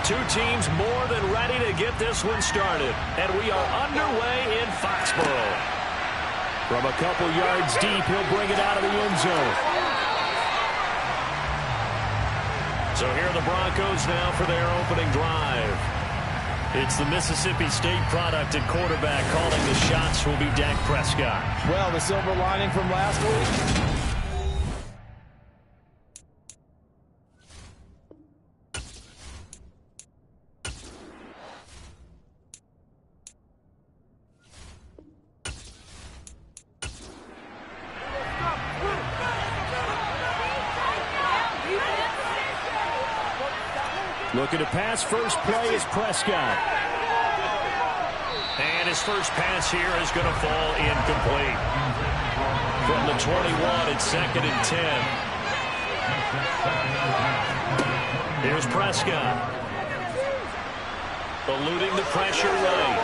Two teams more than ready to get this one started. And we are underway in Foxborough. From a couple yards deep, he'll bring it out of the end zone. So here are the Broncos now for their opening drive. It's the Mississippi State product at quarterback. Calling the shots will be Dak Prescott. Well, the silver lining from last week. Looking to pass. First play is Prescott. And his first pass here is going to fall incomplete. From the 21, it's 2nd and 10. Here's Prescott. Eluding the pressure right.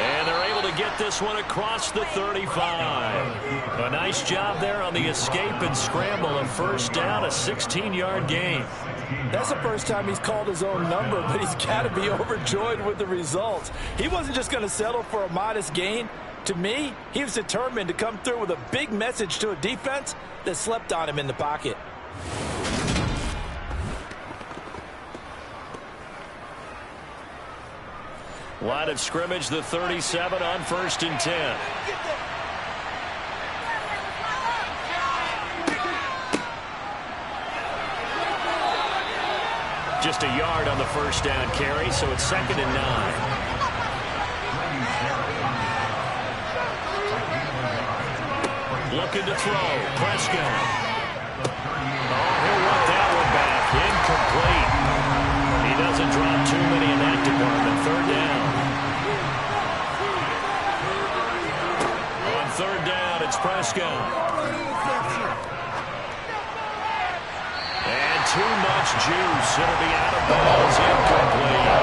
And they're able to get this one across the 35. A nice job there on the escape and scramble. A first down, a 16-yard gain. That's the first time he's called his own number, but he's got to be overjoyed with the results. He wasn't just going to settle for a modest gain. To me, he was determined to come through with a big message to a defense that slept on him in the pocket. Line of scrimmage, the 37 on 1st and 10. Just a yard on the first down carry, so it's 2nd and 9. Looking to throw. Prescott. Oh, he'll want that one back. Incomplete. He doesn't drop too many in that department. 3rd down. On 3rd down, it's Prescott. And too much juice. It'll be out of bounds. Incomplete.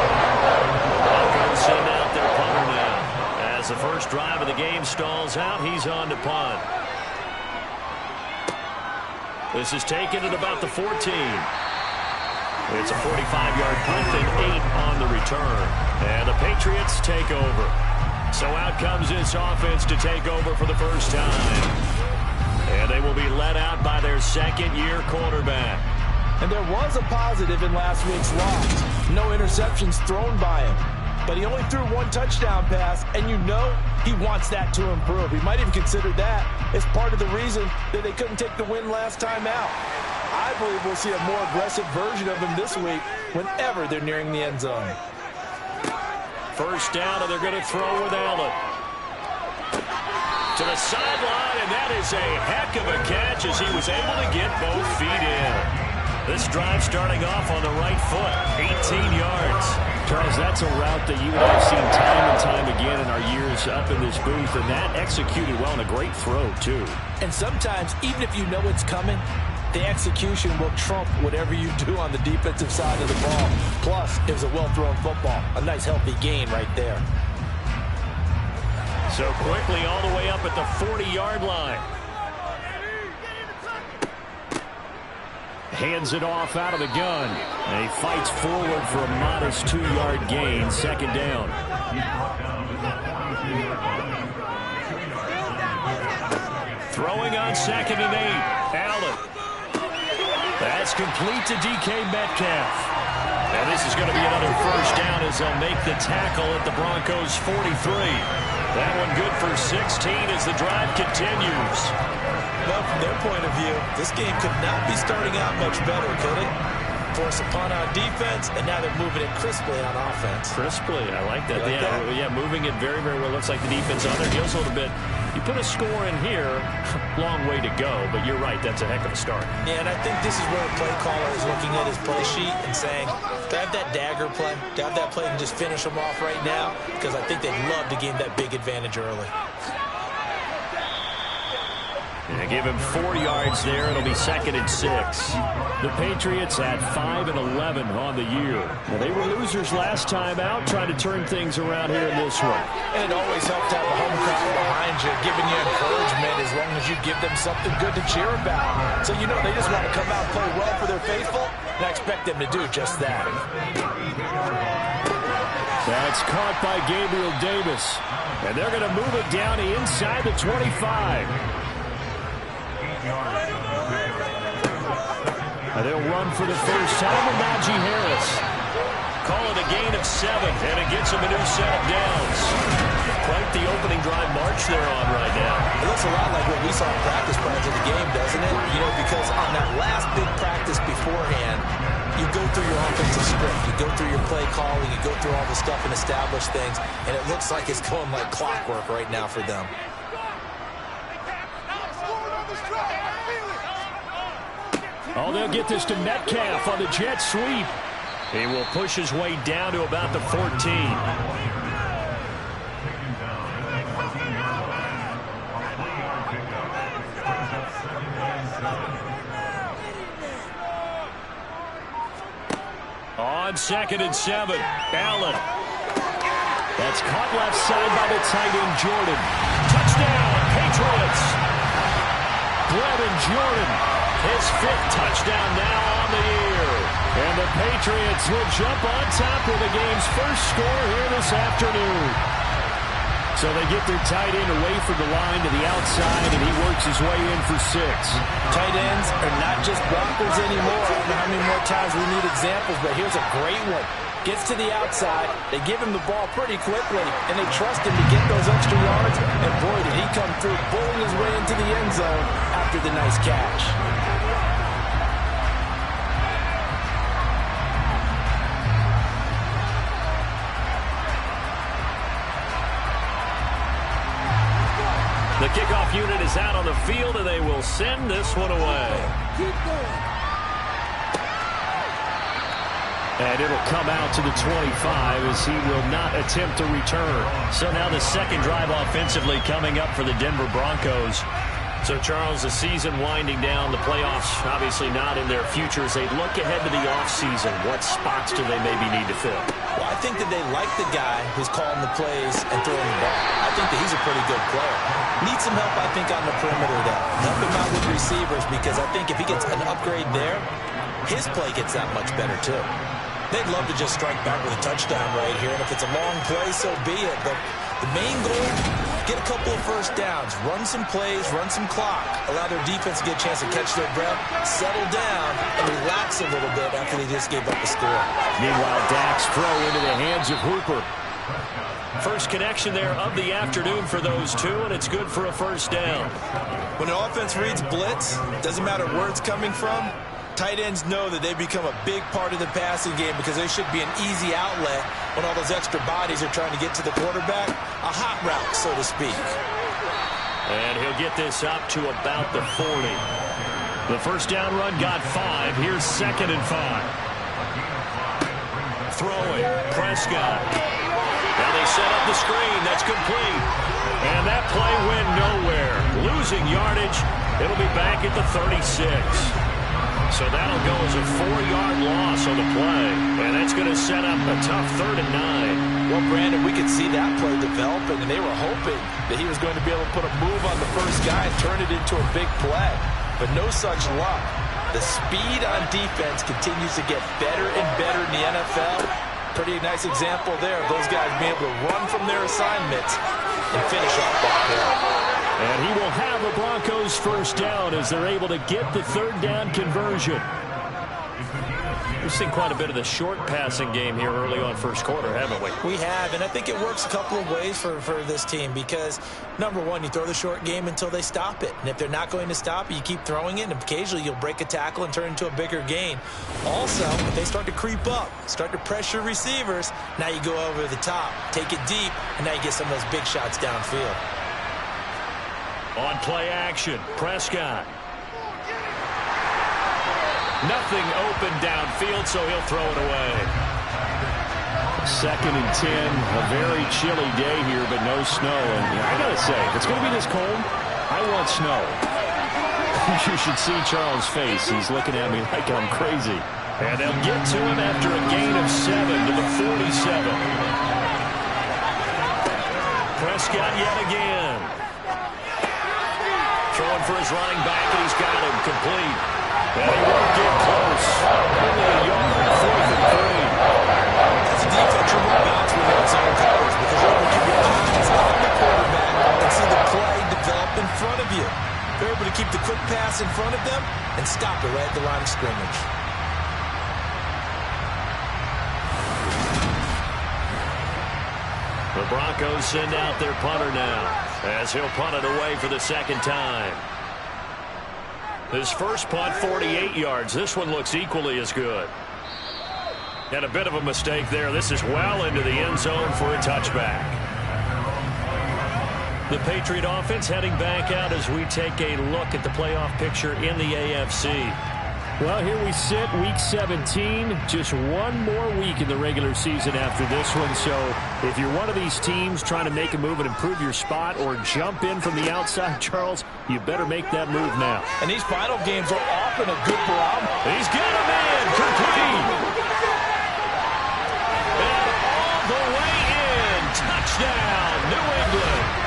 The Broncos send out their punter now. As the first drive of the game stalls out, he's on to punt. This is taken at about the 14. It's a 45-yard punt and 8 on the return. And the Patriots take over. So out comes this offense to take over for the first time. And they will be led out by their second-year quarterback. And there was a positive in last week's loss. No interceptions thrown by him. But he only threw one touchdown pass, and you know he wants that to improve. He might even consider that as part of the reason that they couldn't take the win last time out. I believe we'll see a more aggressive version of him this week whenever they're nearing the end zone. First down, and they're going to throw with Allen. To the sideline, and that is a heck of a catch as he was able to get both feet in. This drive starting off on the right foot, 18 yards. Charles, that's a route that you and I have seen time and time again in our years up in this booth, and that executed well and a great throw, too. And sometimes, even if you know it's coming, the execution will trump whatever you do on the defensive side of the ball. Plus, it was a well-thrown football. A nice, healthy gain right there. So quickly all the way up at the 40-yard line. Hands it off out of the gun. And he fights forward for a modest 2-yard gain. 2nd down. Throwing on 2nd and 8. Allen. That's complete to DK Metcalf. And this is going to be another first down as they'll make the tackle at the Broncos' 43. That one good for 16 as the drive continues. Well, from their point of view, this game could not be starting out much better, could it? Force a punt on defense, and now they're moving it crisply on offense. Crisply, I like that. Like that? Yeah, moving it very, very well. Looks like the defense on their heels a little bit. You put a score in here, long way to go, but you're right, that's a heck of a start. Yeah, and I think this is where the play caller is looking at his play sheet and saying, do I have that dagger play? Do I have that play and just finish them off right now? Because I think they'd love to gain that big advantage early. And give him 4 yards there. It'll be 2nd and 6. The Patriots had 5 and 11 on the year. Well, they were losers last time out, trying to turn things around here in this one. And it always helps to have a home crowd behind you, giving you encouragement as long as you give them something good to cheer about. So, you know, they just want to come out and play well for their faithful. and I expect them to do just that. That's caught by Gabriel Davis. And they're going to move it down to inside the 25. And they'll run for the first time with Najee Harris. Call it a gain of 7, and it gets them a new set of downs. Quite the opening drive march they're on right now. It looks a lot like what we saw in practice prior to the game, doesn't it? You know, because on that last big practice beforehand, you go through your offensive script, you go through your play calling, you go through all the stuff and establish things, and it looks like it's going like clockwork right now for them. Oh, they'll get this to Metcalf on the jet sweep. He will push his way down to about the 14. On 2nd and 7, Allen. That's caught left side by the tight end, Jordan. Touchdown, Patriots. Brevin Jordan, his 5th touchdown now on the year. And the Patriots will jump on top with the game's first score here this afternoon. So they get their tight end away from the line to the outside, and he works his way in for 6. Tight ends are not just blockers anymore. I don't know how many more times we need examples, but here's a great one. Gets to the outside, they give him the ball pretty quickly, and they trust him to get those extra yards, and boy, did he come through, bowling his way into the end zone after the nice catch. The kickoff unit is out on the field, and they will send this one away. Keep going. And it'll come out to the 25 as he will not attempt to return. So now the second drive offensively coming up for the Denver Broncos. So, Charles, the season winding down, the playoffs obviously not in their future. As they look ahead to the offseason, what spots do they maybe need to fill? Well, I think that they like the guy who's calling the plays and throwing the ball. I think that he's a pretty good player. Needs some help, I think, on the perimeter, though. Help him out with receivers, because I think if he gets an upgrade there, his play gets that much better, too. They'd love to just strike back with a touchdown right here, and if it's a long play, so be it. But the main goal, get a couple of first downs, run some plays, run some clock, allow their defense to get a chance to catch their breath, settle down, and relax a little bit after they just gave up the score. Meanwhile, Dak's throw into the hands of Hooper. First connection there of the afternoon for those two, and it's good for a first down. When an offense reads blitz, doesn't matter where it's coming from, tight ends know that they become a big part of the passing game because they should be an easy outlet when all those extra bodies are trying to get to the quarterback. A hot route, so to speak. And he'll get this up to about the 40. The first down run got 5. Here's 2nd and 5. Throwing, Prescott. Now they set up the screen. That's complete. And that play went nowhere. Losing yardage. It'll be back at the 36. So that'll go as a 4-yard loss on the play. And that's going to set up a tough 3rd and 9. Well, Brandon, we could see that play developing, and they were hoping that he was going to be able to put a move on the first guy and turn it into a big play. But no such luck. The speed on defense continues to get better and better in the NFL. Pretty nice example there of those guys being able to run from their assignments and finish off that play. And he will have the Broncos first down as they're able to get the 3rd down conversion. We've seen quite a bit of the short passing game here early on first quarter, haven't we? We have, and I think it works a couple of ways for this team because, number one, you throw the short game until they stop it. And if they're not going to stop it, you keep throwing it, and occasionally you'll break a tackle and turn it into a bigger gain. Also, if they start to creep up, start to pressure receivers, now you go over the top, take it deep, and now you get some of those big shots downfield. On play action, Prescott. Nothing open downfield, so he'll throw it away. 2nd and 10, a very chilly day here, but no snow. And I got to say, if it's going to be this cold, I want snow. You should see Charles' face. He's looking at me like I'm crazy. And they'll get to him after a gain of 7 to the 47. Prescott yet again. Throwing for his running back, and he's got him complete. And he won't get close. Only a yard, 4th and 3. As a defense, you want to bounce when you're in zone coverage because you're able to keep your eyes on the quarterback and see the play develop in front of you. They're able to keep the quick pass in front of them and stop it right at the line of scrimmage. The Broncos send out their punter now as he'll punt it away for the second time. His first punt, 48 yards. This one looks equally as good. And a bit of a mistake there. This is well into the end zone for a touchback. The Patriot offense heading back out as we take a look at the playoff picture in the AFC. Well, here we sit, Week 17. Just one more week in the regular season after this one. So if you're one of these teams trying to make a move and improve your spot or jump in from the outside, Charles, you better make that move now. And these final games are often a good barometer. He's got a man complete. And all the way in. Touchdown, New England.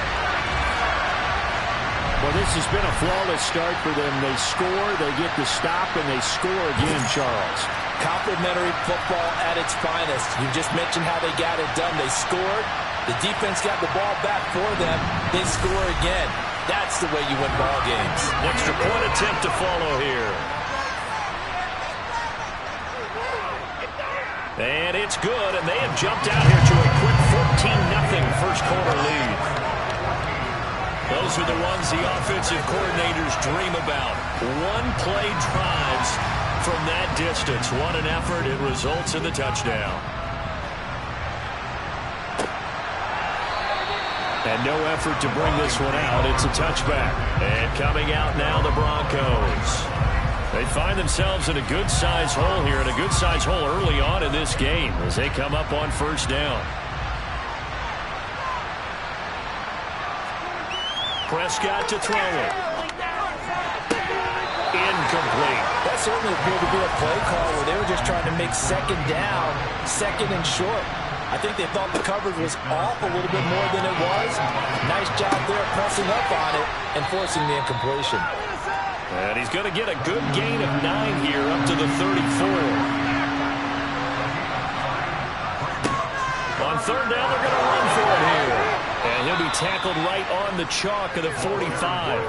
Well, this has been a flawless start for them. They score, they get the stop, and they score again, Charles. Complimentary football at its finest. You just mentioned how they got it done. They scored. The defense got the ball back for them. They score again. That's the way you win ball games. Extra point attempt to follow here. And it's good, and they have jumped out here to a quick 14-0 first quarter lead. Those are the ones the offensive coordinators dream about. One-play drives from that distance. What an effort. It results in the touchdown. And no effort to bring this one out. It's a touchback. And coming out now, the Broncos. They find themselves in a good-sized hole here, and a good-sized hole early on in this game as they come up on first down. Prescott to throw it. Incomplete. That certainly appeared to be a play call where they were just trying to make second down, second and short. I think they thought the coverage was off a little bit more than it was. Nice job there pressing up on it and forcing the incompletion. And he's going to get a good gain of 9 here up to the 34. On third down, they're going to run for it here. And he'll be tackled right on the chalk of the 45.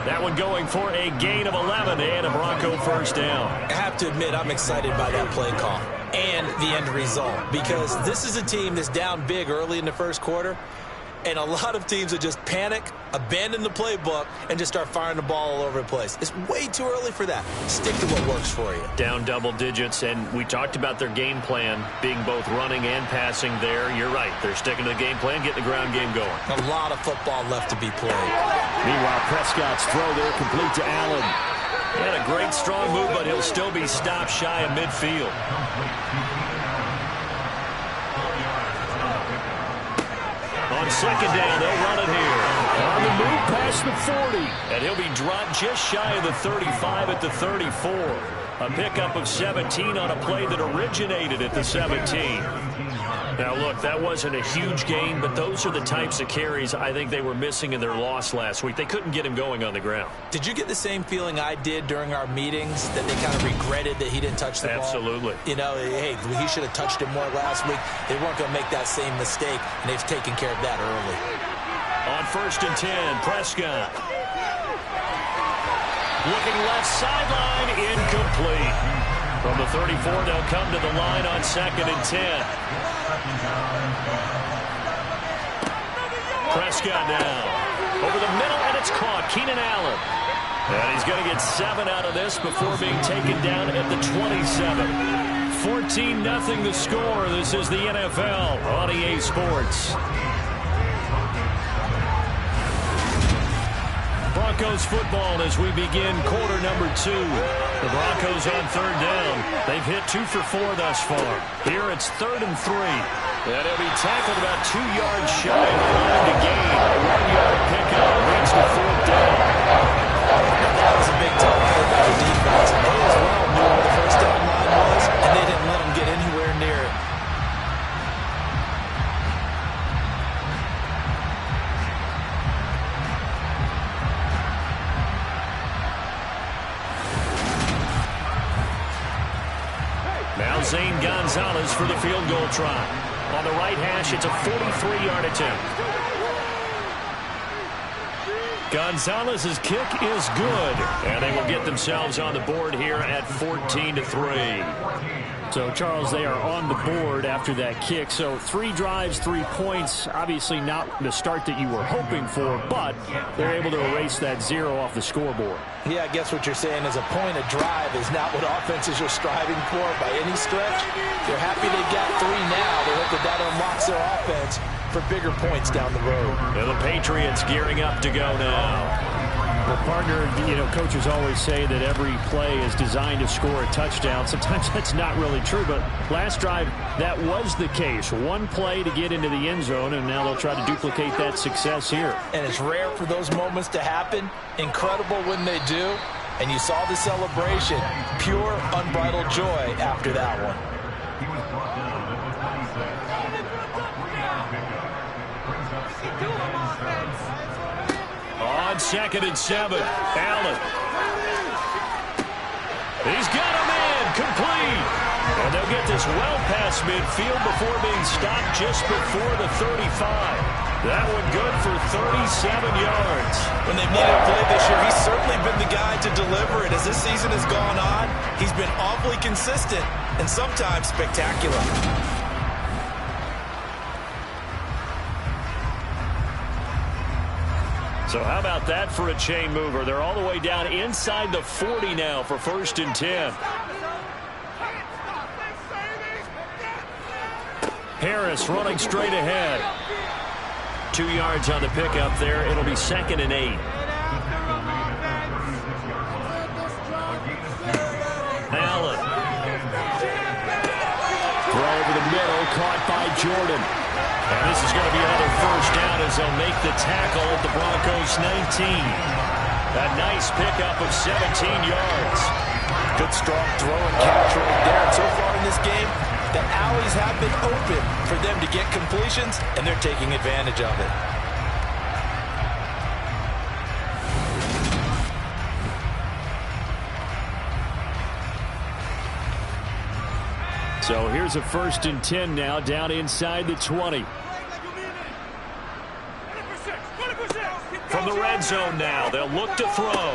That one going for a gain of 11 and a Bronco first down. I have to admit, I'm excited by that play call and the end result because this is a team that's down big early in the first quarter, and a lot of teams that just panic, abandon the playbook, and just start firing the ball all over the place. It's way too early for that. Stick to what works for you. Down double digits, and we talked about their game plan being both running and passing there. You're right. They're sticking to the game plan, getting the ground game going. A lot of football left to be played. Meanwhile, Prescott's throw there complete to Allen. He had a great strong move, but he'll still be stopped shy of midfield. On second down, they'll run it here. On the move past the 40. And he'll be dropped just shy of the 35 at the 34. A pickup of 17 on a play that originated at the 17. Now, look, that wasn't a huge gain, but those are the types of carries I think they were missing in their loss last week. They couldn't get him going on the ground. Did you get the same feeling I did during our meetings, that they kind of regretted that he didn't touch the ball? Absolutely. You know, hey, he should have touched it more last week. They weren't going to make that same mistake, and they've taken care of that early. On first and 10, Prescott. Looking left sideline, incomplete. From the 34, they'll come to the line on second and 10. Prescott now. Over the middle, and it's caught. Keenan Allen. And he's going to get 7 out of this before being taken down at the 27. 14-0 the score. This is the NFL on EA Sports. Broncos football as we begin quarter number 2. The Broncos on third down. They've hit 2 for 4 thus far. Here it's 3rd and 3. And he'll be tackled about 2 yards shy of the line to gain. A 1-yard pickup leads to 4th down. That was a big time play by the defense. They as well knew where the first down line was, and they didn't let them get anywhere near it. Gonzalez for the field goal try. On the right hash, it's a 43-yard attempt. Gonzalez's kick is good, and they will get themselves on the board here at 14-3. So, Charles, they are on the board after that kick. So 3 drives, 3 points. Obviously not the start that you were hoping for, but they're able to erase that 0 off the scoreboard. Yeah, I guess what you're saying is a point of drive is not what offenses are striving for by any stretch. They're happy they got 3 now. They hope that unlocks their offense for bigger points down the road. And the Patriots gearing up to go now. Well, partner, coaches always say that every play is designed to score a touchdown. Sometimes that's not really true, but last drive, that was the case. 1 play to get into the end zone, and now they'll try to duplicate that success here. And it's rare for those moments to happen. Incredible when they do. And you saw the celebration. Pure, unbridled joy after that one. On 2nd and 7, Allen. He's got him in, complete. And they'll get this well past midfield before being stopped just before the 35. That one good for 37 yards. When they've needed a play this year, he's certainly been the guy to deliver it. As this season has gone on, he's been awfully consistent and sometimes spectacular. So how about that for a chain mover? They're all the way down inside the 40 now for 1st and 10. Harris running straight ahead. 2 yards on the pickup there. It'll be 2nd and 8. Allen. Throw over the middle, caught by Jordan. And this is going to be another 1st down as they'll make the tackle at the Broncos 19. A nice pickup of 17 yards. Good strong throw and catch right there. And so far in this game, the alleys have been open for them to get completions, and they're taking advantage of it. So here's a 1st and 10 now down inside the 20. From the red zone now, they'll look to throw.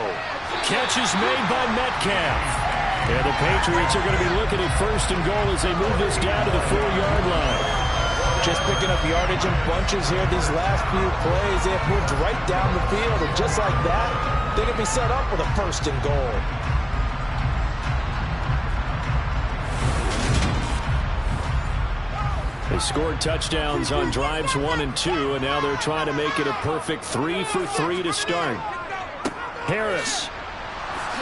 Catch is made by Metcalf. And the Patriots are going to be looking at 1st and goal as they move this down to the 4-yard line. Just picking up yardage in bunches here these last few plays. They have moved right down the field, and just like that, they're going to be set up with a 1st and goal. They scored touchdowns on drives 1 and 2, and now they're trying to make it a perfect 3 for 3 to start. Harris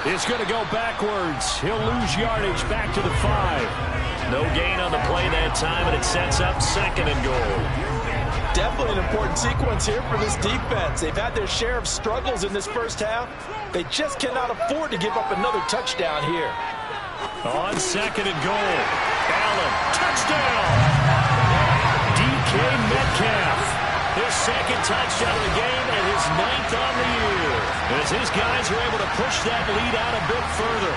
is going to go backwards. He'll lose yardage back to the 5. No gain on the play that time, and it sets up 2nd and goal. Definitely an important sequence here for this defense. They've had their share of struggles in this first half. They just cannot afford to give up another touchdown here. On 2nd and goal, Allen, touchdown! DK Metcalf, his 2nd touchdown of the game and his 9th on the year. As his guys are able to push that lead out a bit further.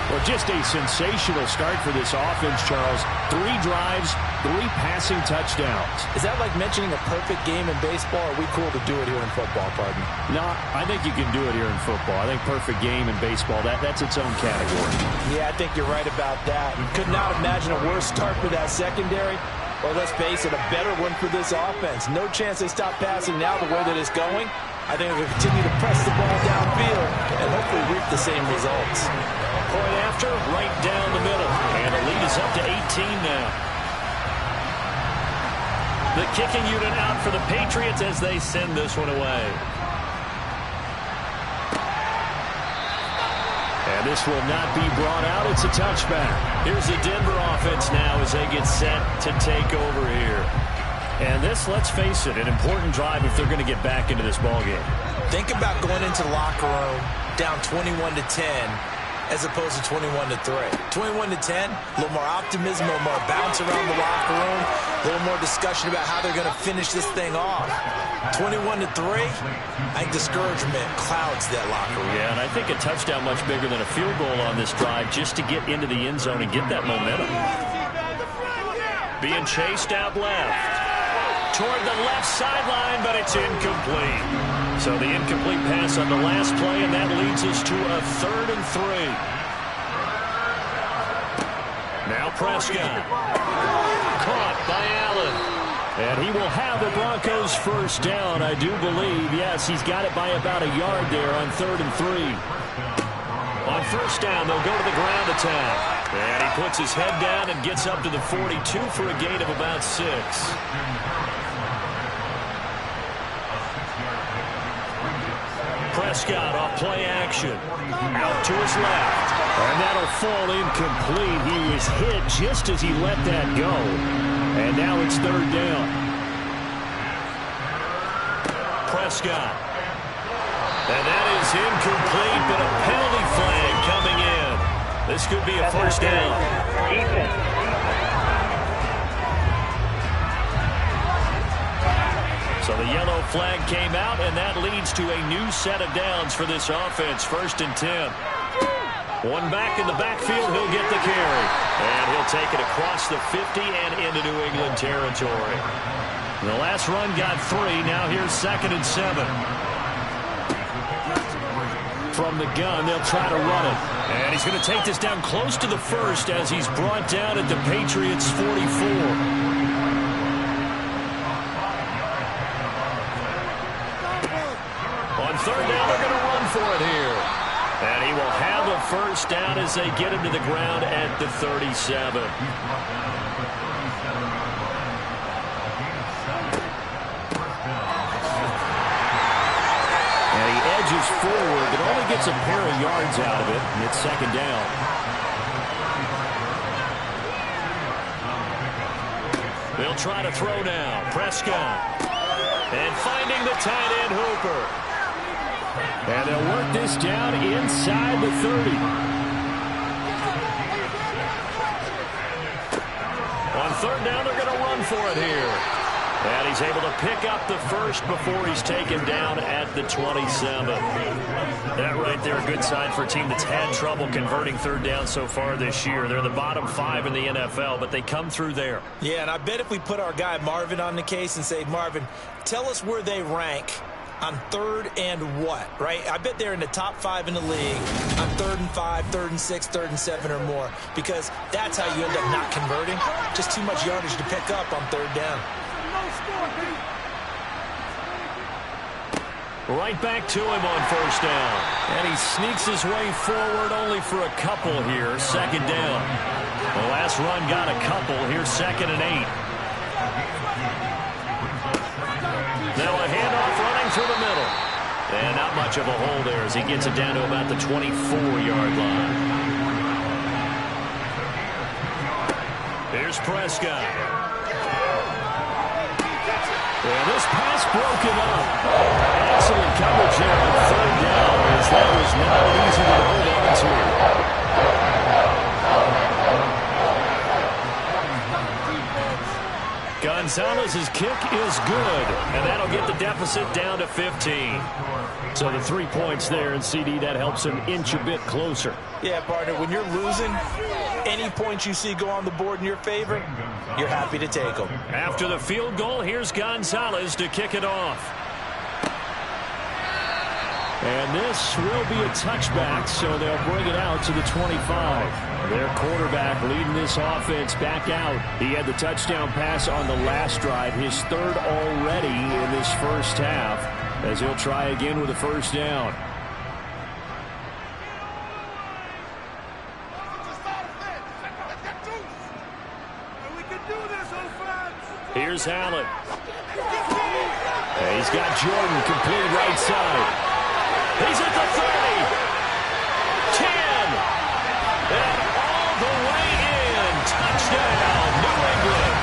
Well, just a sensational start for this offense, Charles. 3 drives, 3 passing touchdowns. Is that like mentioning a perfect game in baseball? Or are we cool to do it here in football, pardon? No, I think you can do it here in football. I think perfect game in baseball, that's its own category. Yeah, I think you're right about that. You could not imagine a worse start for that secondary. Or let's face it, a better one for this offense. No chance they stop passing now the way that it's going. I think they'll continue to press the ball downfield and hopefully reap the same results. Point after, right down the middle. And the lead is up to 18 now. The kicking unit out for the Patriots as they send this one away. And this will not be brought out. It's a touchback. Here's the Denver offense now as they get set to take over here. And this, let's face it, an important drive if they're going to get back into this ballgame. Think about going into the locker room down 21-10 as opposed to 21-3. 21-10, a little more optimism, a little more bounce around the locker room, a little more discussion about how they're going to finish this thing off. 21-3, I think discouragement clouds that locker room. Yeah, and I think a touchdown much bigger than a field goal on this drive just to get into the end zone and get that momentum. Being chased out left. Toward the left sideline, but it's incomplete. So the incomplete pass on the last play, and that leads us to a 3rd and 3. Now Prescott. Caught by Allen. And he will have the Broncos first down, I do believe. Yes, he's got it by about a yard there on 3rd and 3. On first down, they'll go to the ground attack. And he puts his head down and gets up to the 42 for a gain of about 6. Prescott off play action. Out to his left. And that'll fall incomplete. He was hit just as he let that go. And now it's 3rd down. Prescott. And that is incomplete, but a penalty flag coming in. This could be a first down. So the yellow flag came out, and that leads to a new set of downs for this offense. 1st and 10. One back in the backfield, he'll get the carry. And he'll take it across the 50 and into New England territory. The last run got 3. Now here's 2nd and 7. From the gun, they'll try to run it. And he's going to take this down close to the 1st as he's brought down at the Patriots' 44. On 3rd down, they're going to run for it here. And he will have a first down as they get him to the ground at the 37. And he edges forward, but only gets a pair of yards out of it, and it's 2nd down. They'll try to throw now. Prescott. And finding the tight end, Hooper. And they'll work this down inside the 30. On 3rd down, they're going to run for it here. And he's able to pick up the first before he's taken down at the 27. That right there, a good sign for a team that's had trouble converting 3rd down so far this year. They're the bottom 5 in the NFL, but they come through there. Yeah, and I bet if we put our guy Marvin on the case and say, Marvin, tell us where they rank on 3rd and what, right? I bet they're in the top 5 in the league on 3rd and 5, 3rd and 6, 3rd and 7 or more, because that's how you end up not converting. Just too much yardage to pick up on 3rd down. Right back to him on first down. And he sneaks his way forward only for a couple here. 2nd down. The last run got a couple. Here's 2nd and 8. Now a handoff running through the middle. And not much of a hole there as he gets it down to about the 24-yard line. Here's Prescott. And this pass broken up. Excellent coverage there on 3rd down as that was not easy to hold on to. Gonzalez's kick is good, and that'll get the deficit down to 15. So the 3 points there, and CD, that helps him inch a bit closer. Yeah, partner, when you're losing, any points you see go on the board in your favor, you're happy to take them. After the field goal, here's Gonzalez to kick it off. And this will be a touchback, so they'll bring it out to the 25. Their quarterback leading this offense back out. He had the touchdown pass on the last drive, his 3rd already in this first half, as he'll try again with a first down. Here's Allen. He's got Jordan complete right side. He's at the 30. 10. And all the way in. Touchdown, New England.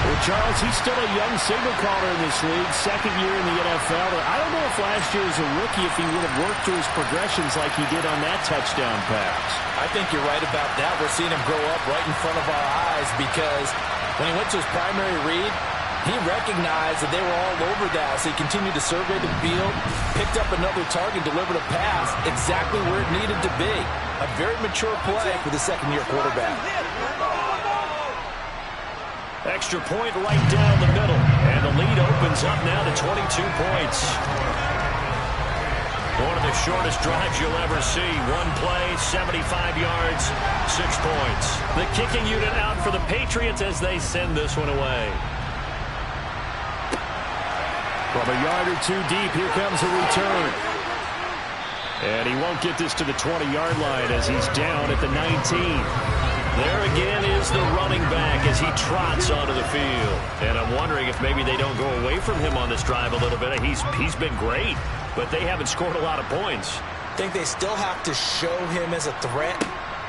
Well, Charles, he's still a young signal caller in this league, second year in the NFL. I don't know if last year as a rookie, if he would have worked through his progressions like he did on that touchdown pass. I think you're right about that. We're seeing him grow up right in front of our eyes because when he went to his primary read, he recognized that they were all over that, so he continued to survey the field, picked up another target, delivered a pass exactly where it needed to be. A very mature play for the second-year quarterback. Extra point right down the middle, and the lead opens up now to 22 points. One of the shortest drives you'll ever see. One play, 75 yards, 6 points. The kicking unit out for the Patriots as they send this one away. From a yard or two deep, here comes a return. And he won't get this to the 20-yard line as he's down at the 19. There again is the running back as he trots onto the field. And I'm wondering if maybe they don't go away from him on this drive a little bit. He's been great, but they haven't scored a lot of points. I think they still have to show him as a threat.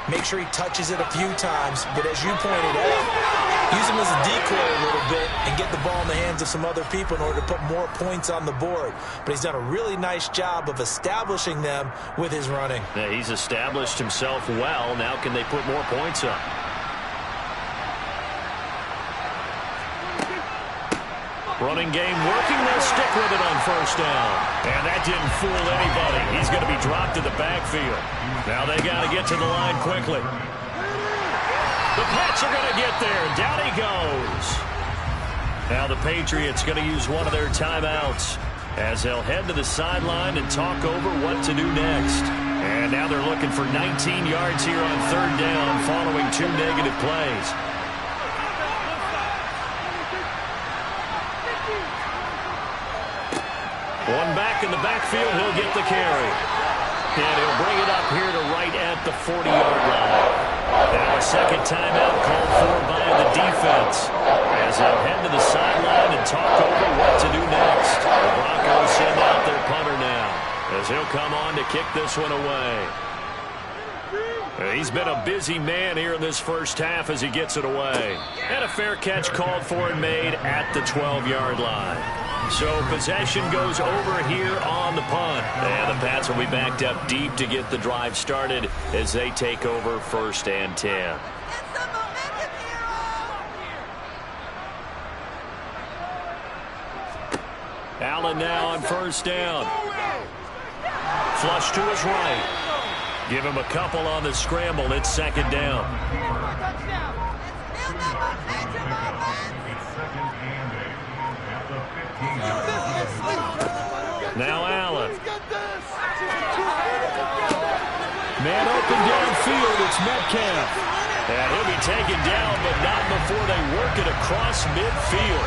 Make sure he touches it a few times. But as you pointed out, use him as a decoy a little bit and get the ball in the hands of some other people in order to put more points on the board. But he's done a really nice job of establishing them with his running. Yeah, he's established himself well. Now can they put more points up? Running game working. They'll stick with it on first down. And that didn't fool anybody. He's going to be dropped to the backfield. Now they got to get to the line quickly. The Pats are going to get there. Down he goes. Now the Patriots going to use one of their timeouts as they'll head to the sideline and talk over what to do next. And now they're looking for 19 yards here on third down following 2 negative plays. One back in the backfield, he'll get the carry. And he'll bring it up here to right at the 40-yard line. Now a second timeout called for by the defense as they'll head to the sideline and talk over what to do next. The Broncos send out their punter now as he'll come on to kick this one away. He's been a busy man here in this first half as he gets it away. And a fair catch called for and made at the 12-yard line. So possession goes over here on the punt. And the Pats will be backed up deep to get the drive started as they take over first and 10. Allen now on first down. Flush to his right. Give him a couple on the scramble. It's second down. Now Allen. Man open downfield. It's Metcalf. And he'll be taken down, but not before they work it across midfield.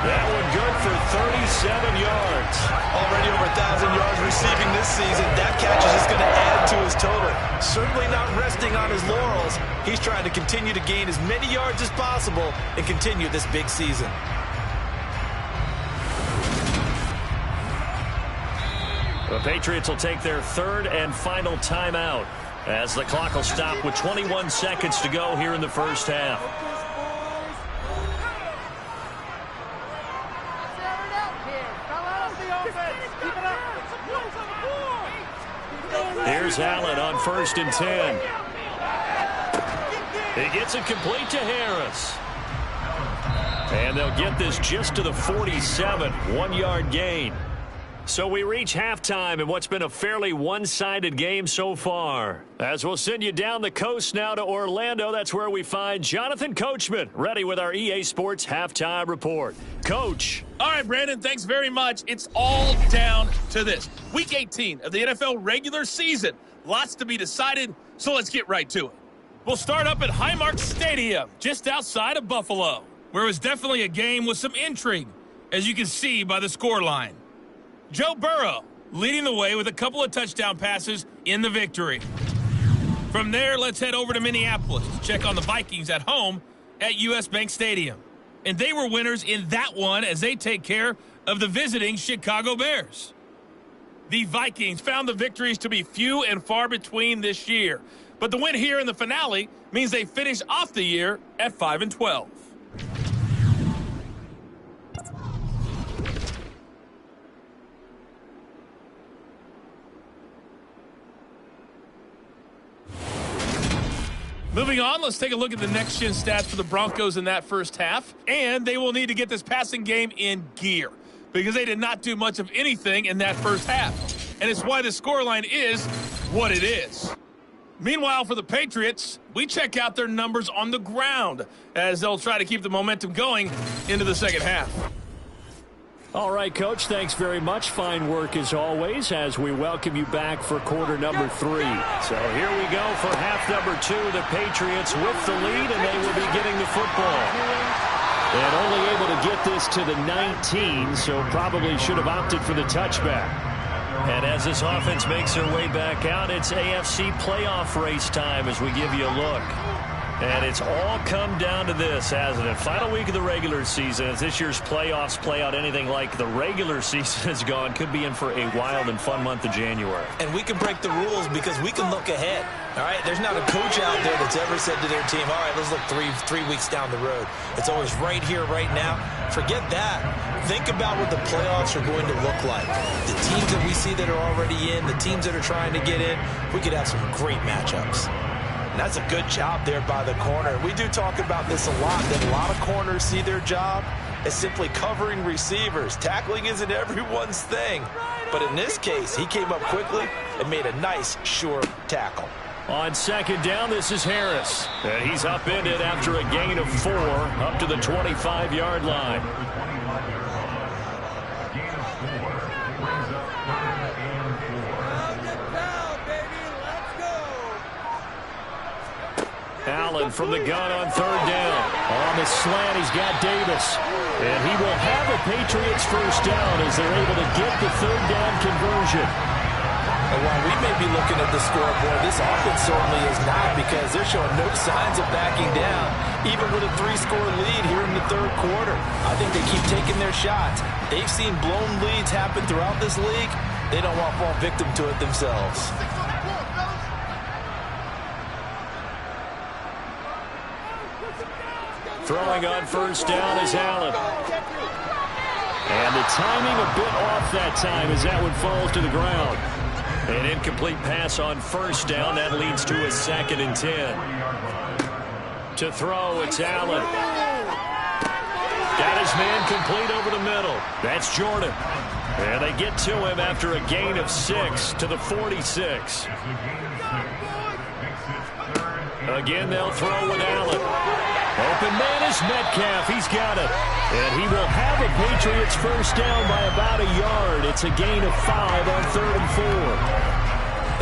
That one good for 37 yards. Already over 1,000 yards receiving this season. That catch is just going to add to his total. Certainly not resting on his laurels. He's trying to continue to gain as many yards as possible and continue this big season. The Patriots will take their third and final timeout as the clock will stop with 21 seconds to go here in the first half. Here's Allen on first and 10. He gets it complete to Harris. And they'll get this just to the 47, 1-yard gain. So we reach halftime in what's been a fairly one-sided game so far. As we'll send you down the coast now to Orlando, that's where we find Jonathan Coachman, ready with our EA Sports Halftime Report. Coach. All right, Brandon, thanks very much. It's all down to this. Week 18 of the NFL regular season. Lots to be decided, so let's get right to it. We'll start up at Highmark Stadium, just outside of Buffalo, where it was definitely a game with some intrigue, as you can see by the scoreline. Joe Burrow leading the way with a couple of touchdown passes in the victory. From there, let's head over to Minneapolis to check on the Vikings at home at US Bank Stadium. And they were winners in that one as they take care of the visiting Chicago Bears. The Vikings found the victories to be few and far between this year. But the win here in the finale means they finish off the year at 5-12. Moving on, let's take a look at the next-gen stats for the Broncos in that first half. And they will need to get this passing game in gear because they did not do much of anything in that first half. And it's why the scoreline is what it is. Meanwhile, for the Patriots, we check out their numbers on the ground as they'll try to keep the momentum going into the second half. All right, Coach, thanks very much. Fine work as always as we welcome you back for quarter number 3. So here we go for half number 2. The Patriots with the lead, and they will be getting the football. And only able to get this to the 19, so probably should have opted for the touchback. And as this offense makes their way back out, it's AFC playoff race time as we give you a look. And it's all come down to this, hasn't it? Final week of the regular season. As this year's playoffs play out anything like the regular season has gone, could be in for a wild and fun month of January. And we can break the rules because we can look ahead. All right, there's not a coach out there that's ever said to their team, all right, let's look three weeks down the road. It's always right here, right now. Forget that. Think about what the playoffs are going to look like. The teams that we see that are already in, the teams that are trying to get in, we could have some great matchups. And that's a good job there by the corner. We do talk about this a lot, that a lot of corners see their job as simply covering receivers. Tackling isn't everyone's thing. But in this case, he came up quickly and made a nice, sure tackle. On second down, this is Harris. And he's upended after a gain of 4 up to the 25-yard line. Allen from the gun on third down. On the slant, he's got Davis. And he will have a Patriots first down as they're able to get the third down conversion. And while we may be looking at the scoreboard, this offense certainly is not, because they're showing no signs of backing down, even with a 3-score lead here in the third quarter. I think they keep taking their shots. They've seen blown leads happen throughout this league. They don't want to fall victim to it themselves. Throwing on first down is Allen. And the timing a bit off that time as that one falls to the ground. An incomplete pass on first down. That leads to a 2nd and 10. To throw, it's Allen. Got his man complete over the middle. That's Jordan. And they get to him after a gain of 6 to the 46. Again, they'll throw with Allen. Open man is Metcalf. He's got it. And he will have a Patriots first down by about a yard. It's a gain of 5 on 3rd and 4.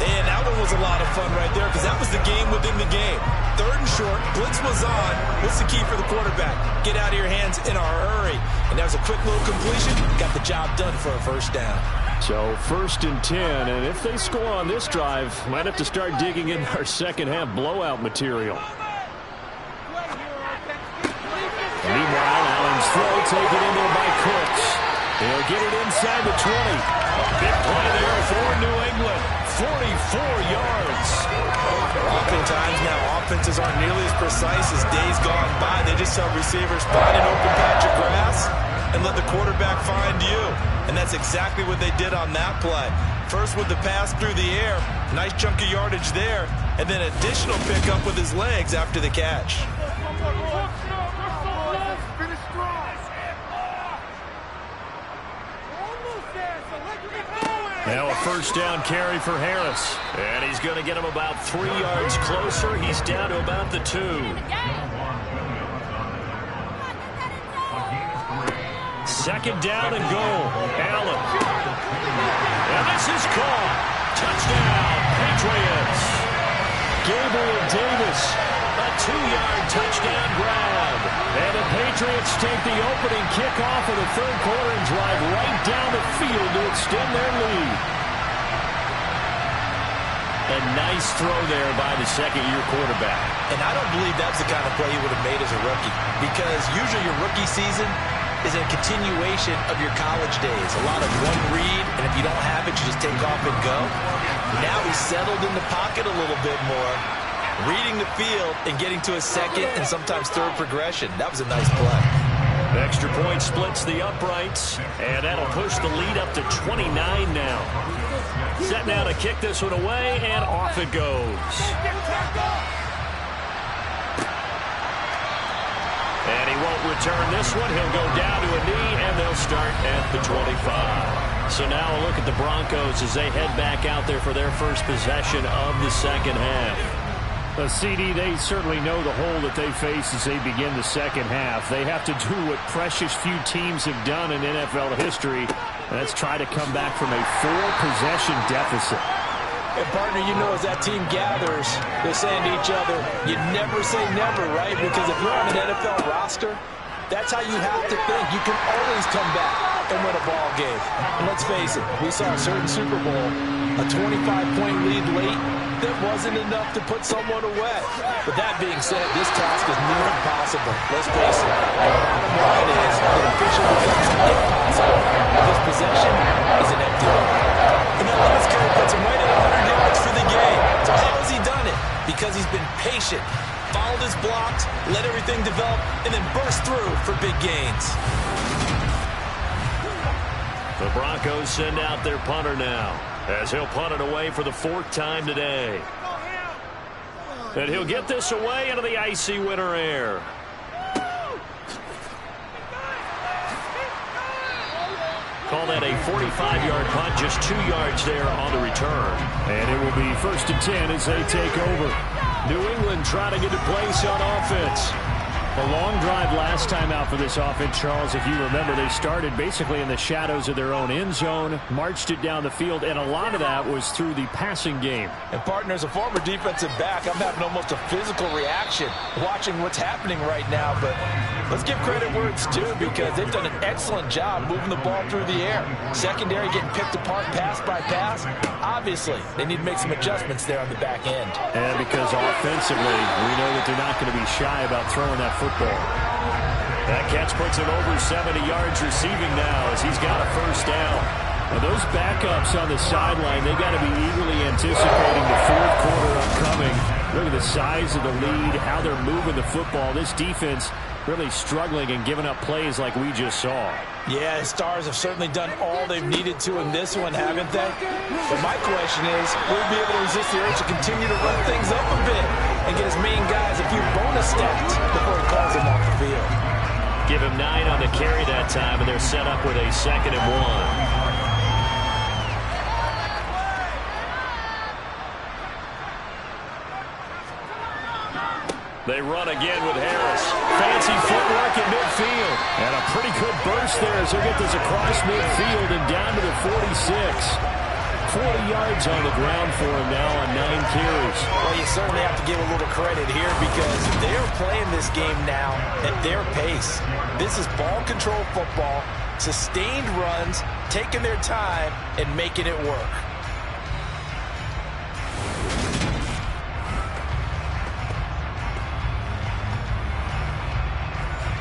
And that one was a lot of fun right there, because that was the game within the game. 3rd and short, blitz was on. What's the key for the quarterback? Get out of your hands in a hurry. And that was a quick little completion. Got the job done for a first down. So 1st and 10, and if they score on this drive, might have to start digging in our second half blowout material. Meanwhile, Allen's throw taken in there by Cooks. He'll get it inside the 20. Big play there for New England. 44 yards. Oftentimes now, offenses aren't nearly as precise as days gone by. They just tell receivers, find an open patch of grass and let the quarterback find you. And that's exactly what they did on that play. First with the pass through the air. Nice chunk of yardage there. And then additional pickup with his legs after the catch. Now a first down carry for Harris. And he's going to get him about 3 yards closer. He's down to about the 2. Second down and goal. Allen. And this is caught. Touchdown, Patriots. Gabriel Davis, a 2-yard touchdown grab. And the Patriots take the opening kickoff of the third quarter and drive right down the field to extend their lead. A nice throw there by the second-year quarterback. And I don't believe that's the kind of play he would have made as a rookie, because usually your rookie season is a continuation of your college days. A lot of one read, and if you don't have it, you just take off and go. Now he's settled in the pocket a little bit more, reading the field and getting to a second and sometimes third progression. That was a nice play. Extra point splits the uprights, and that'll push the lead up to 29 now. Set now to kick this one away, and off it goes. won't return this one. He'll go down to a knee, and they'll start at the 25. So now a look at the Broncos as they head back out there for their first possession of the second half. CD, they certainly know the hole that they face as they begin the second half. They have to do what precious few teams have done in NFL history, and that's try to come back from a 4-possession deficit. And partner, you know, as that team gathers, they're saying to each other, you never say never, right? Because if you're on an NFL roster, that's how you have to think. You can always come back and win a ball game. And let's face it, we saw a certain Super Bowl, a 25-point lead late, that wasn't enough to put someone away. But that being said, this task is near impossible. Let's face it. The bottom line is it officially becomes impossible. This possession is an empty one. And that last carry puts him right at 100 yards for the game. So how has he done it? Because he's been patient, followed his blocks, let everything develop, and then burst through for big gains. The Broncos send out their punter now, as he'll punt it away for the 4th time today. And he'll get this away into the icy winter air. Call that a 45-yard punt, just 2 yards there on the return. And it will be 1st and 10 as they take over. New England trying to get a place on offense. A long drive last time out for this offense, Charles. If you remember, they started basically in the shadows of their own end zone, marched it down the field, and a lot of that was through the passing game. And partner, as a former defensive back, I'm having almost a physical reaction watching what's happening right now. But let's give credit where it's due, because they've done an excellent job moving the ball through the air. Secondary getting picked apart pass by pass. Obviously, they need to make some adjustments there on the back end. And because offensively, we know that they're not going to be shy about throwing that football. That catch puts him over 70 yards receiving now as he's got a 1st down. Now those backups on the sideline, they got to be eagerly anticipating the 4th quarter upcoming. Look at the size of the lead, how they're moving the football. This defense really struggling and giving up plays like we just saw. Yeah, Stars have certainly done all they've needed to in this one, haven't they? But my question is, will we be able to resist the urge to continue to run things up a bit and get his main guys a few bonus stats before he calls them off the field? Give him 9 on the carry that time, and they're set up with a 2nd and 1. They run again with Harris. Fancy footwork in midfield. And a pretty good burst there as he'll get this across midfield and down to the 46. 40 yards on the ground for him now on 9 carries. Well, you certainly have to give a little credit here because they're playing this game now at their pace. This is ball control football, sustained runs, taking their time, and making it work.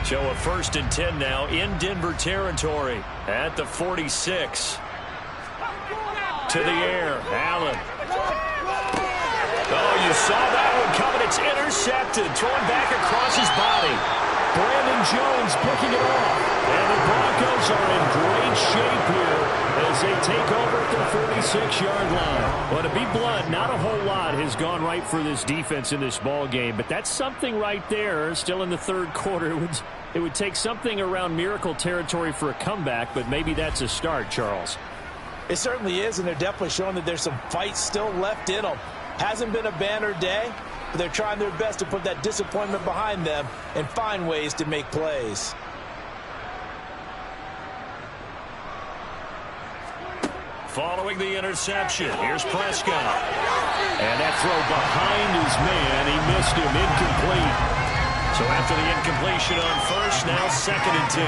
So a 1st and 10 now in Denver territory at the 46. To the air, Allen. Oh, you saw that one coming. It's intercepted, throwing back across his body. Brandon Jones picking it off. And the Broncos are in great shape here as they take over at the 46-yard line. Well, to be blunt, not a whole lot has gone right for this defense in this ball game, but that's something right there. Still in the 3rd quarter, it would take something around miracle territory for a comeback, but maybe that's a start, Charles. It certainly is, and they're definitely showing that there's some fight still left in them. Hasn't been a banner day, but they're trying their best to put that disappointment behind them and find ways to make plays. Following the interception, here's Prescott. And that throw behind his man, he missed him, incomplete. So after the incompletion on 1st, now 2nd and 10.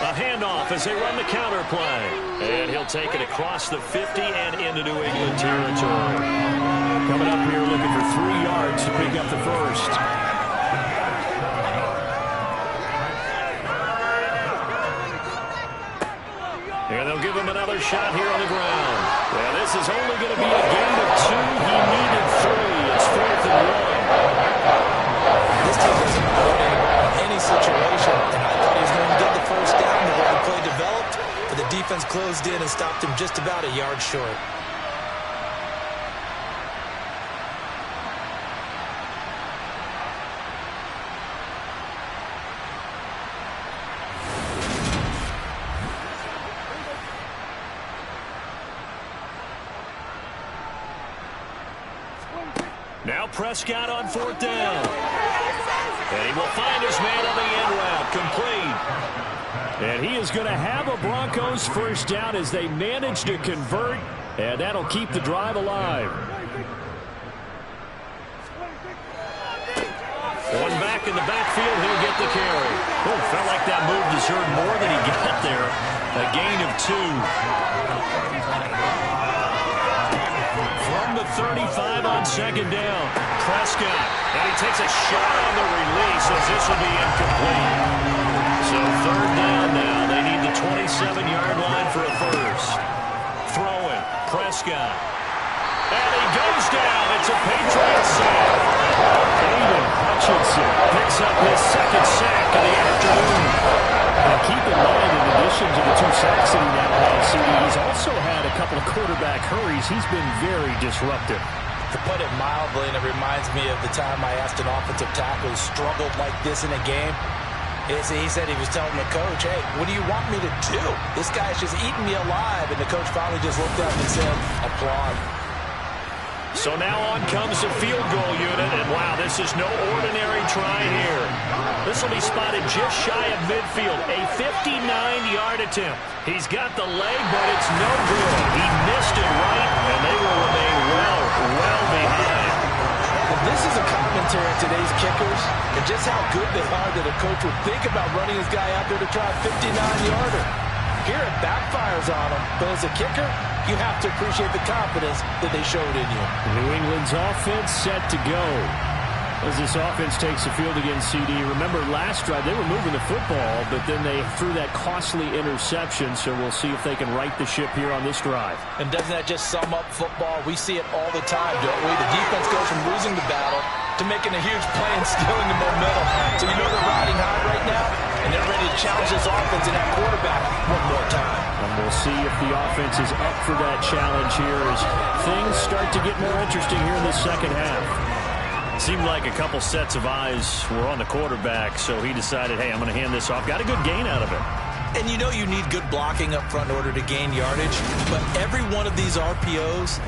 A handoff as they run the counter play. And he'll take it across the 50 and into New England territory. Coming up here looking for 3 yards to pick up the 1st. And they'll give him another shot here on the ground. Well, this is only going to be a gain of 2. He needed 3. It's 4th and 1. This team doesn't put in any situation, and I thought he was going to get the 1st down. The way the play developed, but the defense closed in and stopped him just about a yard short. Now Prescott on 4th down. And he will find his man on the end route. Complete. And he is going to have a Broncos first down as they manage to convert. And that'll keep the drive alive. One back in the backfield, he'll get the carry. Oh, felt like that move deserved more than he got there. A gain of 2. From the 35 on 2nd down, Prescott. And he takes a shot on the release as this will be incomplete. So 3rd down now. They need the 27-yard line for a first. Throwing, Prescott. And he goes down. It's a Patriots sack. Aiden Hutchinson picks up his 2nd sack of the afternoon. And keep in mind, in addition to the 2 sacks that he now has, CD, he's also had a couple of quarterback hurries. He's been very disruptive. To put it mildly, and it reminds me of the time I asked an offensive tackle who struggled like this in a game. He said he was telling the coach, hey, what do you want me to do? This guy's just eating me alive. And the coach finally just looked up and said, applaud. So now on comes the field goal unit, and wow, this is no ordinary try here. This will be spotted just shy of midfield, a 59-yard attempt. He's got the leg, but it's no good. He missed it right, and they will remain well behind. Well, this is a commentary on today's kickers and just how good they are that a coach would think about running his guy out there to try a 59-yarder. Here it backfires on him, but as a kicker, you have to appreciate the confidence that they showed in you. New England's offense set to go. As this offense takes the field against CD. Remember, last drive, they were moving the football, but then they threw that costly interception, so we'll see if they can right the ship here on this drive. And doesn't that just sum up football? We see it all the time, don't we? The defense goes from losing the battle to making a huge play and stealing the momentum. So you know they're riding high right now, and they're ready to challenge this offense and that quarterback one more time. And we'll see if the offense is up for that challenge here as things start to get more interesting here in the second half. It seemed like a couple sets of eyes were on the quarterback, so he decided, hey, I'm going to hand this off. Got a good gain out of it. And you know you need good blocking up front in order to gain yardage, but every one of these RPOs,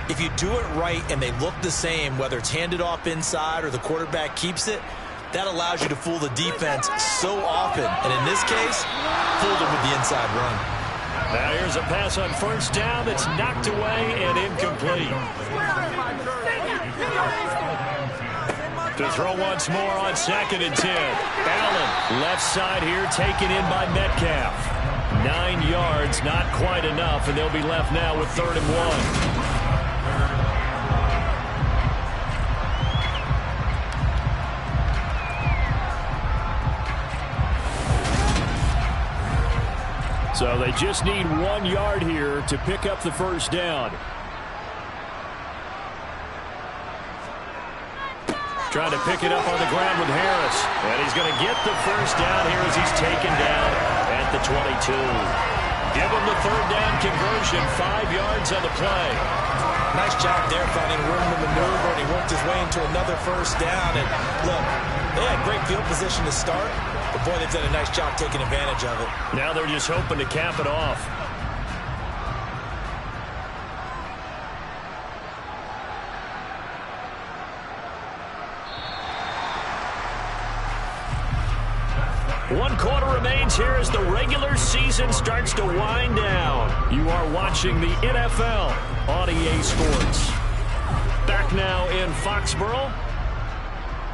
if you do it right and they look the same, whether it's handed off inside or the quarterback keeps it, that allows you to fool the defense so often. And in this case, fooled them with the inside run. Now here's a pass on first down that's knocked away and incomplete. To throw once more on 2nd and 10. Allen, left side here, taken in by Metcalf. 9 yards, not quite enough, and they'll be left now with 3rd and 1. So they just need 1 yard here to pick up the first down. Trying to pick it up on the ground with Harris. And he's going to get the first down here as he's taken down at the 22. Give him the 3rd down conversion, 5 yards on the play. Nice job there finding room to maneuver, and he worked his way into another first down. And look, they had great field position to start, but boy, they've done a nice job taking advantage of it. Now they're just hoping to cap it off. One quarter remains here as the regular season starts to wind down. You are watching the NFL on EA Sports. Back now in Foxborough.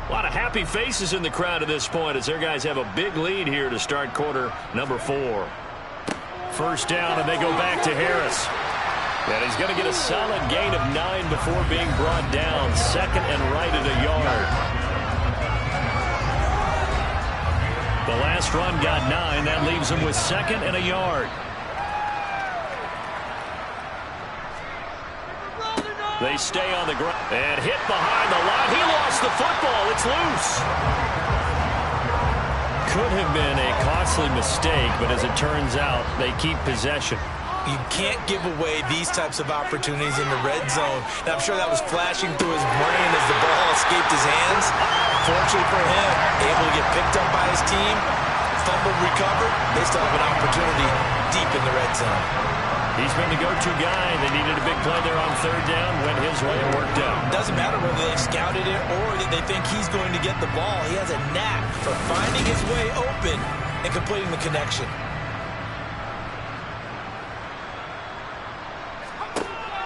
A lot of happy faces in the crowd at this point as their guys have a big lead here to start quarter number 4. First down, and they go back to Harris. And he's going to get a solid gain of 9 before being brought down. 2nd and right at a yard. The last run got 9. That leaves him with 2nd and a yard. They stay on the ground and hit behind the line. He lost the football. It's loose. Could have been a costly mistake, but as it turns out, they keep possession. You can't give away these types of opportunities in the red zone. And I'm sure that was flashing through his brain as the ball escaped his hands. Fortunately for him, able to get picked up by his team, fumbled, recovered. They still have an opportunity deep in the red zone. He's been the go-to guy. They needed a big play there on third down. Went his way and worked out. Doesn't matter whether they scouted it or that they think he's going to get the ball. He has a knack for finding his way open and completing the connection.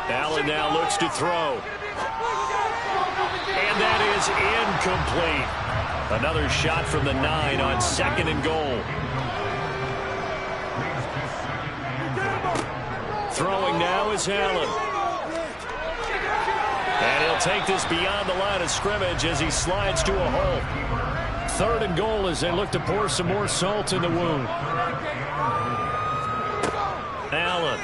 Allen now looks to throw. And that is incomplete. Another shot from the 9 on 2nd and goal. Throwing now is Allen. And he'll take this beyond the line of scrimmage as he slides to a hole. 3rd and goal as they look to pour some more salt in the wound. Allen.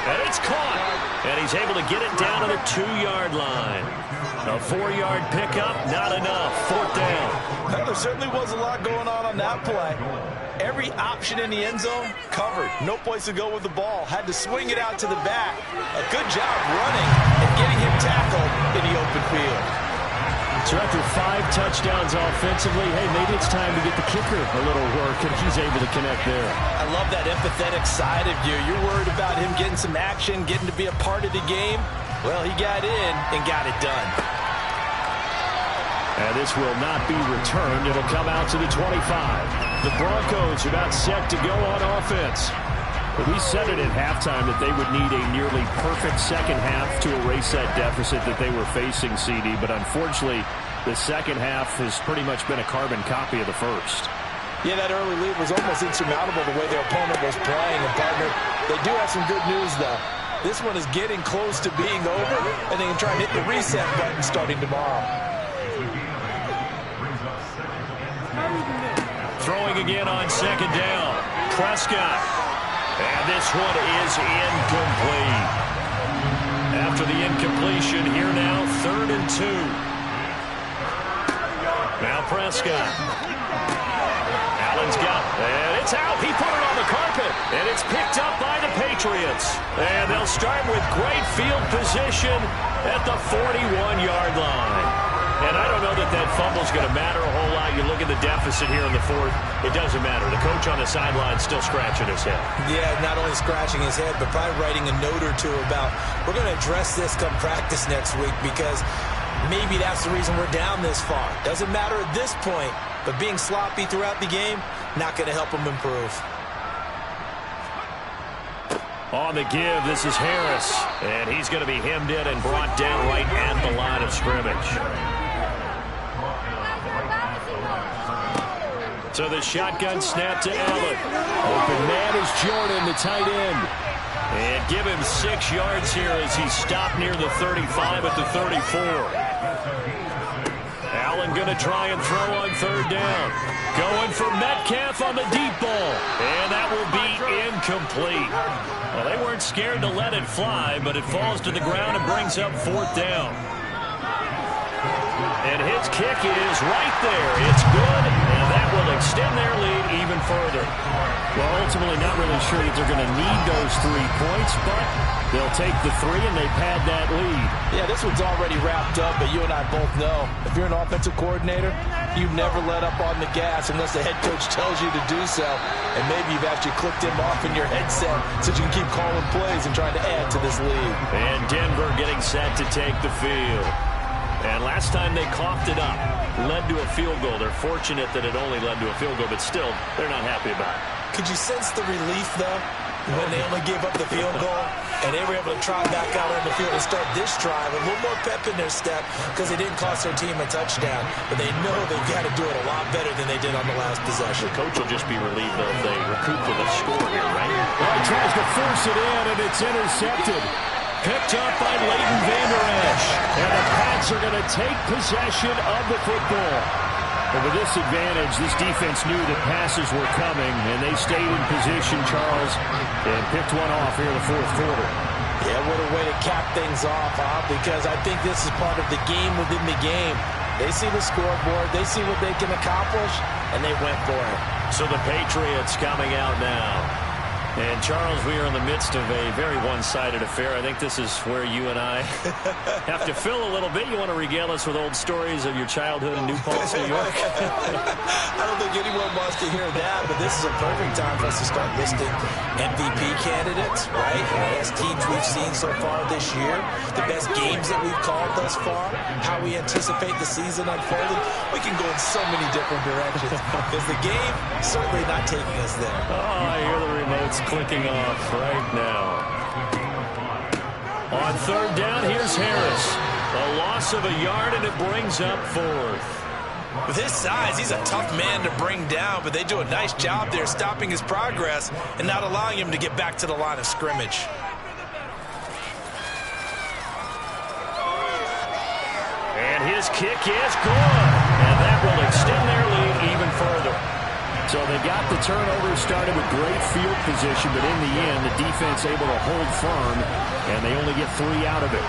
And it's caught. And he's able to get it down to the 2-yard line. A 4-yard pickup, not enough. 4th down. Well, there certainly was a lot going on that play. Every option in the end zone covered. No place to go with the ball. Had to swing it out to the back. A good job running and getting him tackled in the open field. So after 5 touchdowns offensively, hey, maybe it's time to get the kicker a little work, and he's able to connect there. I love that empathetic side of you. You're worried about him getting some action, getting to be a part of the game. Well, he got in and got it done. And this will not be returned. It'll come out to the 25. The Broncos about set to go on offense. But we said it at halftime that they would need a nearly perfect second half to erase that deficit that they were facing, CD. But unfortunately, the second half has pretty much been a carbon copy of the first. Yeah, that early lead was almost insurmountable the way their opponent was playing. And, partner, they do have some good news, though. This one is getting close to being over, and they can try and hit the reset button starting tomorrow. Throwing again on 2nd down. Prescott. And this one is incomplete. After the incompletion, here now, 3rd and 2. Now Prescott. Allen's got, and it's out. He put it on the carpet, and it's picked up by the Patriots. And they'll start with great field position at the 41-yard line. And I don't know that that fumble's going to matter a whole lot. You look at the deficit here in the 4th, it doesn't matter. The coach on the sideline still scratching his head. Yeah, not only scratching his head, but probably writing a note or two about, we're going to address this come practice next week because maybe that's the reason we're down this far. Doesn't matter at this point, but being sloppy throughout the game, not going to help him improve. On the give, this is Harris. And he's going to be hemmed in and brought down right at the line of scrimmage. So the shotgun snap to Allen. Open man is Jordan, the tight end. And give him 6 yards here as he stopped near the 35 at the 34. Allen going to try and throw on 3rd down. Going for Metcalf on the deep ball. And that will be incomplete. Well, they weren't scared to let it fly, but it falls to the ground and brings up 4th down. And his kick is right there. It's good, and that will extend their lead even further. Well, ultimately not really sure that they're going to need those 3 points, but they'll take the 3 and they pad that lead. Yeah, this one's already wrapped up, but you and I both know if you're an offensive coordinator, you never let up on the gas unless the head coach tells you to do so. And maybe you've actually clicked him off in your headset so you can keep calling plays and trying to add to this lead. And Denver getting set to take the field. And last time they coughed it up, led to a field goal. They're fortunate that it only led to a field goal, but still, they're not happy about it. Could you sense the relief, though, when they only gave up the field goal and they were able to trot back out on the field and start this drive, a little more pep in their step because they didn't cost their team a touchdown, but they know they've got to do it a lot better than they did on the last possession. The coach will just be relieved, though, if they recoup with a score here, right? Well, he tries to force it in, and it's intercepted. Picked up by Leighton Vander Esch. And the Pats are going to take possession of the football. But with this advantage, this defense knew that passes were coming, and they stayed in position, Charles, and picked one off here in the 4th quarter. Yeah, what a way to cap things off, huh? Because I think this is part of the game within the game. They see the scoreboard, they see what they can accomplish, and they went for it. So the Patriots coming out now. And, Charles, we are in the midst of a very one-sided affair. I think this is where you and I have to fill a little bit. You want to regale us with old stories of your childhood in New Paltz, New York? I don't think anyone wants to hear that, but this is a perfect time for us to start listing MVP candidates, right? The best teams we've seen so far this year, the best games that we've called thus far, how we anticipate the season unfolding. We can go in so many different directions because the game certainly not taking us there. Oh, I hear the remotes clicking off right now. On third down, here's Harris. A loss of a yard, and it brings up fourth. With his size, he's a tough man to bring down, but they do a nice job there stopping his progress and not allowing him to get back to the line of scrimmage. And his kick is good. And that will extend their lead even further. So they got the turnover started with great field position, but in the end, the defense able to hold firm, and they only get 3 out of it.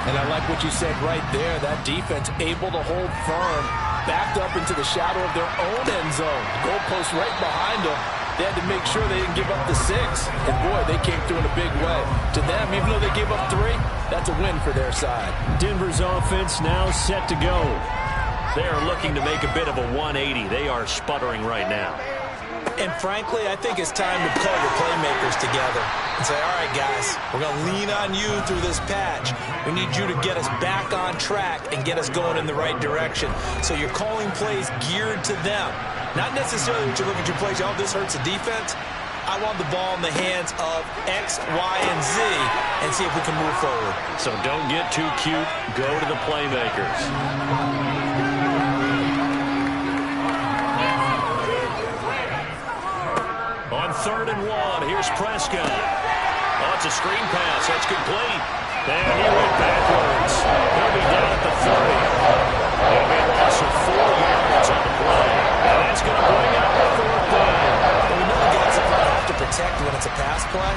And I like what you said right there. That defense able to hold firm, backed up into the shadow of their own end zone. The goalpost right behind them. They had to make sure they didn't give up the 6. And, boy, they came through in a big way. To them, even though they gave up 3, that's a win for their side. Denver's offense now set to go. They are looking to make a bit of a 180. They are sputtering right now. And frankly, I think it's time to pull your playmakers together and say, all right, guys, we're going to lean on you through this patch. We need you to get us back on track and get us going in the right direction. So you're calling plays geared to them. Not necessarily that you look at your plays, oh, this hurts the defense. I want the ball in the hands of X, Y, and Z and see if we can move forward. So don't get too cute. Go to the playmakers. On 3rd and 1, here's Prescott. Oh, it's a screen pass. That's complete. And he went backwards. He'll be down at the 30. It'll be a loss of 4 yards on the play. And that's going to bring up the 4th down. We know the guys have to protect when it's a pass play,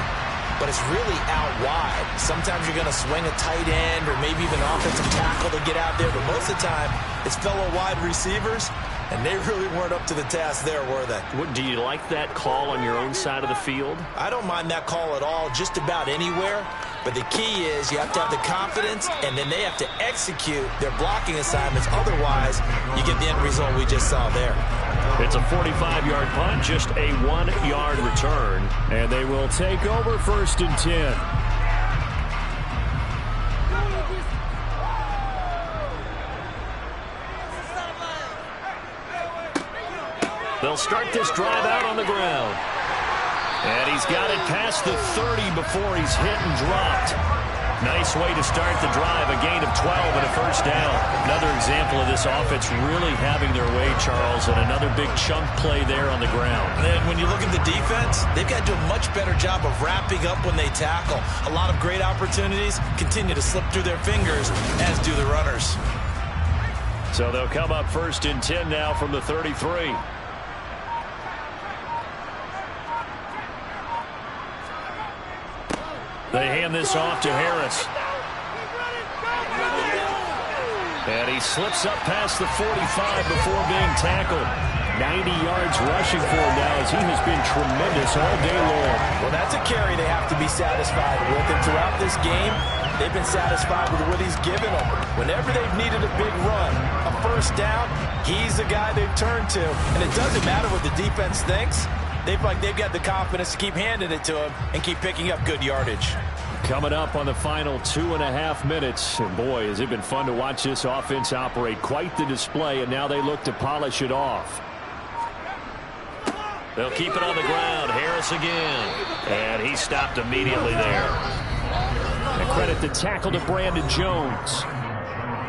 but it's really out wide. Sometimes you're going to swing a tight end or maybe even offensive tackle to get out there, but most of the time it's fellow wide receivers, and they really weren't up to the task there, were they? Do you like that call on your own side of the field? I don't mind that call at all, just about anywhere. But the key is you have to have the confidence, and then they have to execute their blocking assignments. Otherwise, you get the end result we just saw there. It's a 45-yard punt, just a 1-yard return. And they will take over 1st and 10. They'll start this drive out on the ground. And he's got it past the 30 before he's hit and dropped. Nice way to start the drive, a gain of 12 and a 1st down. Another example of this offense really having their way, Charles, and another big chunk play there on the ground. And then when you look at the defense, they've got to do a much better job of wrapping up when they tackle. A lot of great opportunities continue to slip through their fingers, as do the runners. So they'll come up 1st and 10 now from the 33. They hand this off to Harris. And he slips up past the 45 before being tackled. 90 yards rushing for him now as he has been tremendous all day long. Well, that's a carry they have to be satisfied with. And throughout this game, they've been satisfied with what he's given them. Whenever they've needed a big run, a 1st down, he's the guy they've turned to. And it doesn't matter what the defense thinks. They've got the confidence to keep handing it to him and keep picking up good yardage. Coming up on the final 2.5 minutes. And boy, has it been fun to watch this offense operate. Quite the display, and now they look to polish it off. They'll keep it on the ground. Harris again. And he stopped immediately there. And credit the tackle to Brandon Jones.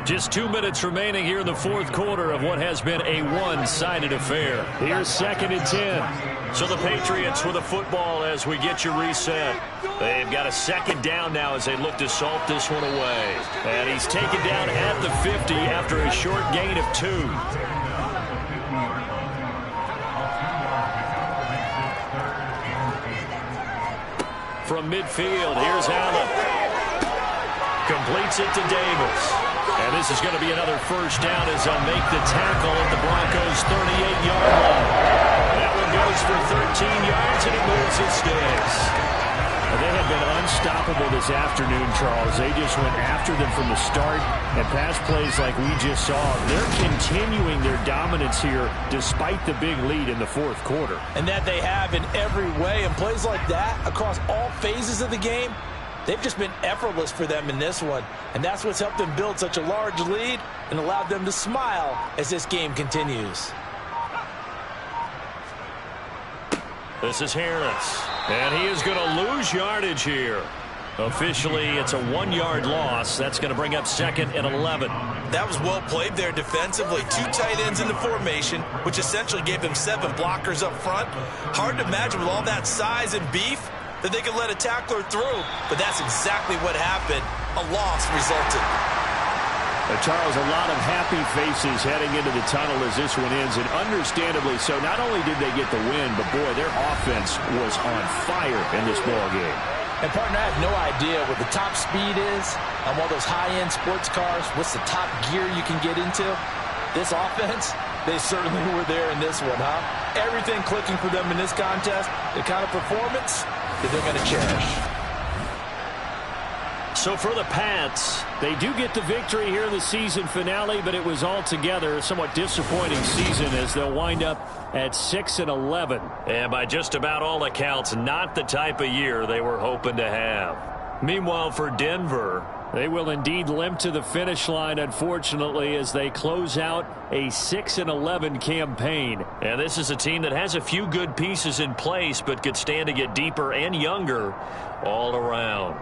Just 2 minutes remaining here in the 4th quarter of what has been a one-sided affair. Here's 2nd and 10. So the Patriots with a football as we get your reset. They've got a 2nd down now as they look to salt this one away. And he's taken down at the 50 after a short gain of 2. From midfield, here's Allen. Completes it to Davis. And this is going to be another 1st down as they'll make the tackle at the Broncos' 38-yard line. That will goes for 13 yards, and he moves his sticks. They have been unstoppable this afternoon, Charles. They just went after them from the start, and pass plays like we just saw. They're continuing their dominance here despite the big lead in the fourth quarter. And that they have in every way. And plays like that across all phases of the game, they've just been effortless for them in this one. And that's what's helped them build such a large lead and allowed them to smile as this game continues. This is Harris, and he is going to lose yardage here. Officially, it's a 1-yard loss. That's going to bring up 2nd and 11. That was well played there defensively. 2 tight ends in the formation, which essentially gave them 7 blockers up front. Hard to imagine with all that size and beef that they could let a tackler through, but that's exactly what happened. A loss resulted. Charles, a lot of happy faces heading into the tunnel as this one ends, and understandably so. Not only did they get the win, but boy, their offense was on fire in this ball game. And partner, I have no idea what the top speed is on one of those high-end sports cars. What's the top gear you can get into? This offense, they certainly were there in this one, huh? Everything clicking for them in this contest, the kind of performance that they're going to cherish. So for the Pats, they do get the victory here in the season finale, but it was altogether a somewhat disappointing season as they'll wind up at 6 and 11. And by just about all accounts, not the type of year they were hoping to have. Meanwhile, for Denver, they will indeed limp to the finish line, unfortunately, as they close out a 6 and 11 campaign. And this is a team that has a few good pieces in place, but could stand to get deeper and younger all around.